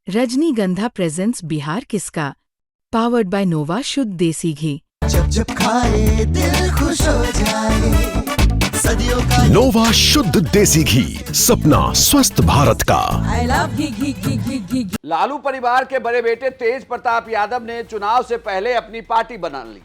रजनीगंधा प्रेजेंट्स बिहार किसका, powered by नोवा शुद्ध देसी घी। जब जब खाए दिल खुश हो जाए, सदियों का नोवा शुद्ध देसी घी, सपना स्वस्थ भारत का। I love घी। लालू परिवार के बड़े बेटे तेज प्रताप यादव ने चुनाव से पहले अपनी पार्टी बना ली।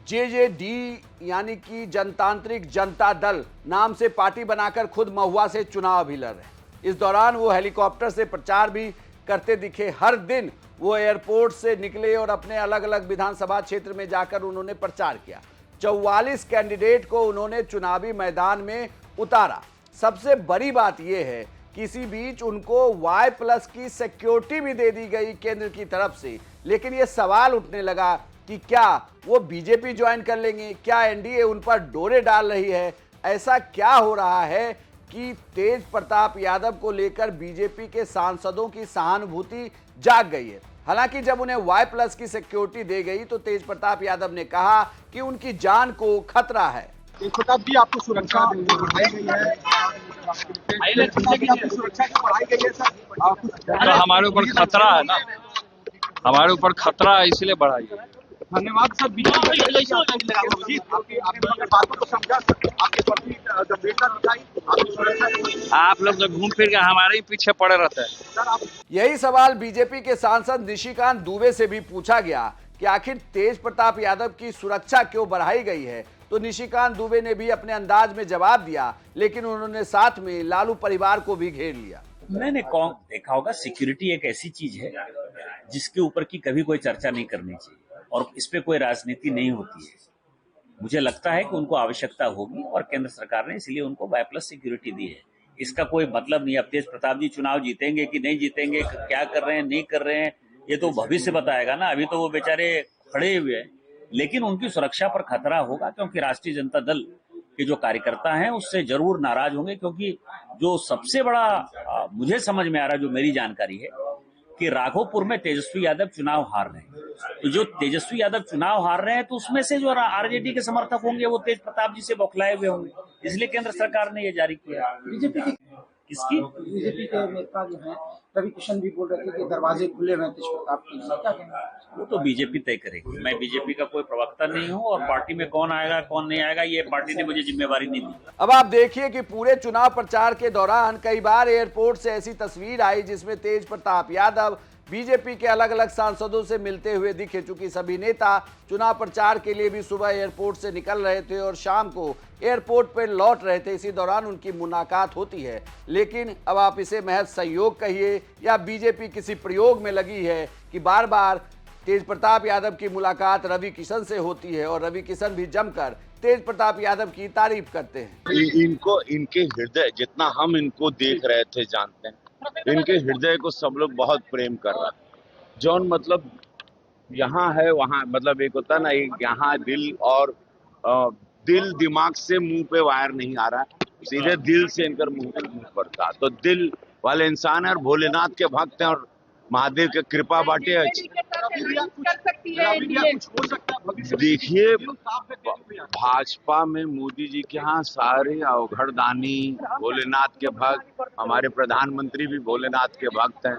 जेजेडी यानी कि जनतांत्रिक जनता दल नाम से पार्टी बनाकर खुद महुआ से चुनाव भी लड़ रहे। इस दौरान वो हेलीकॉप्टर से प्रचार भी करते दिखे। हर दिन वो एयरपोर्ट से निकले और अपने अलग अलग विधानसभा क्षेत्र में जाकर उन्होंने प्रचार किया। 44 कैंडिडेट को उन्होंने चुनावी मैदान में उतारा। सबसे बड़ी बात यह है कि इसी बीच उनको Y+ की सिक्योरिटी भी दे दी गई केंद्र की तरफ से। लेकिन ये सवाल उठने लगा कि क्या वो बीजेपी ज्वाइन कर लेंगे, क्या एनडीए उन पर डोरे डाल रही है। ऐसा क्या हो रहा है कि तेज प्रताप यादव को लेकर बीजेपी के सांसदों की सहानुभूति जाग गई है। हालांकि जब उन्हें Y+ की सिक्योरिटी दी गई तो तेज प्रताप यादव ने कहा कि उनकी जान को खतरा है। तेज प्रताप जी, आपको सुरक्षा बढ़ाई गई है, सुरक्षा की बढ़ाई गई है सर। तो हमारे ऊपर खतरा है ना, हमारे ऊपर खतरा है इसलिए बढ़ाई है। धन्यवाद सर। बातों को समझा, आपके प्रति गंभीरता दिखाई, आप लोग तो घूम फिर के हमारे ही पीछे पड़े रहते हैं सर। आप यही सवाल बीजेपी के सांसद निशिकांत दुबे से भी पूछा गया कि आखिर तेज प्रताप यादव की सुरक्षा क्यों बढ़ाई गई है। तो निशिकांत दुबे ने भी अपने अंदाज में जवाब दिया, लेकिन उन्होंने साथ में लालू परिवार को भी घेर लिया। मैंने कौन देखा होगा, सिक्योरिटी एक ऐसी चीज है जिसके ऊपर की कभी कोई चर्चा नहीं करनी चाहिए और इस पे कोई राजनीति नहीं होती है। मुझे लगता है कि उनको आवश्यकता होगी और केंद्र सरकार ने इसलिए उनको Y+ सिक्योरिटी दी है। इसका कोई मतलब नहीं अब तेज प्रताप जी चुनाव जीतेंगे कि नहीं जीतेंगे, क्या कर रहे हैं नहीं कर रहे हैं, ये तो भविष्य बताएगा ना। अभी तो वो बेचारे खड़े हुए हैं, लेकिन उनकी सुरक्षा पर खतरा होगा क्योंकि राष्ट्रीय जनता दल के जो कार्यकर्ता हैं उससे जरूर नाराज होंगे। क्योंकि जो सबसे बड़ा मुझे समझ में आ रहा है, जो मेरी जानकारी है कि राघोपुर में तेजस्वी यादव चुनाव हार रहे हैं। तो जो तेजस्वी यादव चुनाव हार रहे हैं तो उसमें से जो आरजेडी के समर्थक होंगे वो तेज प्रताप जी से बौखलाए हुए होंगे, इसलिए केंद्र सरकार ने ये जारी किया। बीजेपी की किसकी? बीजेपी के नेता जो है रवि किशन भी बोल रहे थे कि दरवाजे खुले हुए तेज प्रताप के लिए, क्या कहना है? वो तो बीजेपी तय करेगी। मैं बीजेपी का कोई प्रवक्ता नहीं हूँ और पार्टी में कौन आएगा कौन नहीं आएगा ये पार्टी ने मुझे जिम्मेवारी नहीं दी। अब आप देखिए कि पूरे चुनाव प्रचार के दौरान कई बार एयरपोर्ट से ऐसी तस्वीर आई जिसमें तेज प्रताप यादव बीजेपी के अलग अलग सांसदों से मिलते हुए दिखे। चूंकि सभी नेता चुनाव प्रचार के लिए भी सुबह एयरपोर्ट से निकल रहे थे और शाम को एयरपोर्ट पर लौट रहे थे, इसी दौरान उनकी मुलाकात होती है। लेकिन अब आप इसे महज सहयोग कहिए या बीजेपी किसी प्रयोग में लगी है कि बार बार तेज प्रताप यादव की मुलाकात रवि किशन से होती है और रवि किशन भी जमकर तेज प्रताप यादव की तारीफ करते हैं। इनको इनके हृदय जितना हम इनको देख रहे थे जानते हैं, इनके हृदय को सब लोग बहुत प्रेम कर रहा है। जौन मतलब यहाँ है वहाँ, मतलब एक होता ना, एक यहाँ दिल और दिल दिमाग से मुंह पे वायर नहीं आ रहा, सीधे दिल से इनकर मुंह पड़ता। तो दिल वाले इंसान है और भोलेनाथ के भक्त हैं और महादेव के कृपा बाटे। देखिए भाजपा में मोदी जी के यहाँ सारे अवघड़दानी भोलेनाथ के भक्त, हमारे प्रधानमंत्री भी भोलेनाथ के भक्त हैं।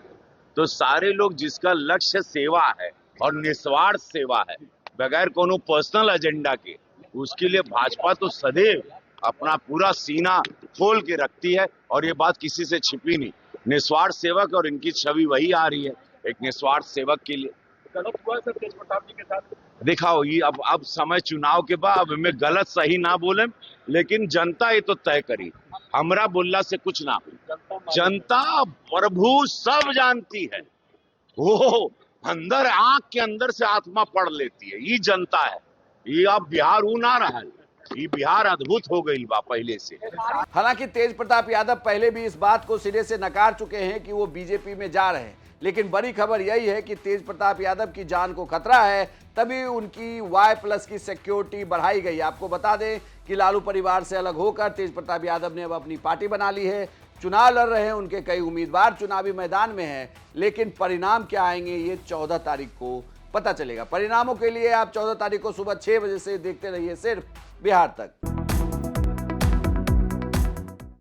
तो सारे लोग जिसका लक्ष्य सेवा है और निस्वार्थ सेवा है बगैर कोनो पर्सनल एजेंडा के, उसके लिए भाजपा तो सदैव अपना पूरा सीना खोल के रखती है और ये बात किसी से छिपी नहीं। निस्वार्थ सेवक और इनकी छवि वही आ रही है, एक निस्वार्थ सेवक के लिए। गलत हुआ सर तेज प्रताप जी के साथ? दिखाओ ये अब समय चुनाव के बाद, अब मैं गलत सही ना बोले, लेकिन जनता ये तो तय करी। हमरा बोलला से कुछ ना, जनता प्रभु सब जानती है। वो अंदर आंख के अंदर से आत्मा पढ़ लेती है, ये जनता है। ये अब बिहार ऊ ना रहा, ये बिहार अद्भुत हो गई बा पहले से। हालांकि तेज प्रताप यादव पहले भी इस बात को सिरे से नकार चुके हैं कि वो बीजेपी में जा रहे हैं, लेकिन बड़ी खबर यही है कि तेज प्रताप यादव की जान को खतरा है, तभी उनकी Y+ की सिक्योरिटी बढ़ाई गई। आपको बता दें कि लालू परिवार से अलग होकर तेज प्रताप यादव ने अब अपनी पार्टी बना ली है, चुनाव लड़ रहे हैं। उनके कई उम्मीदवार चुनावी मैदान में हैं, लेकिन परिणाम क्या आएंगे ये 14 तारीख को पता चलेगा। परिणामों के लिए आप 14 तारीख को सुबह 6 बजे से देखते रहिए सिर्फ बिहार तक।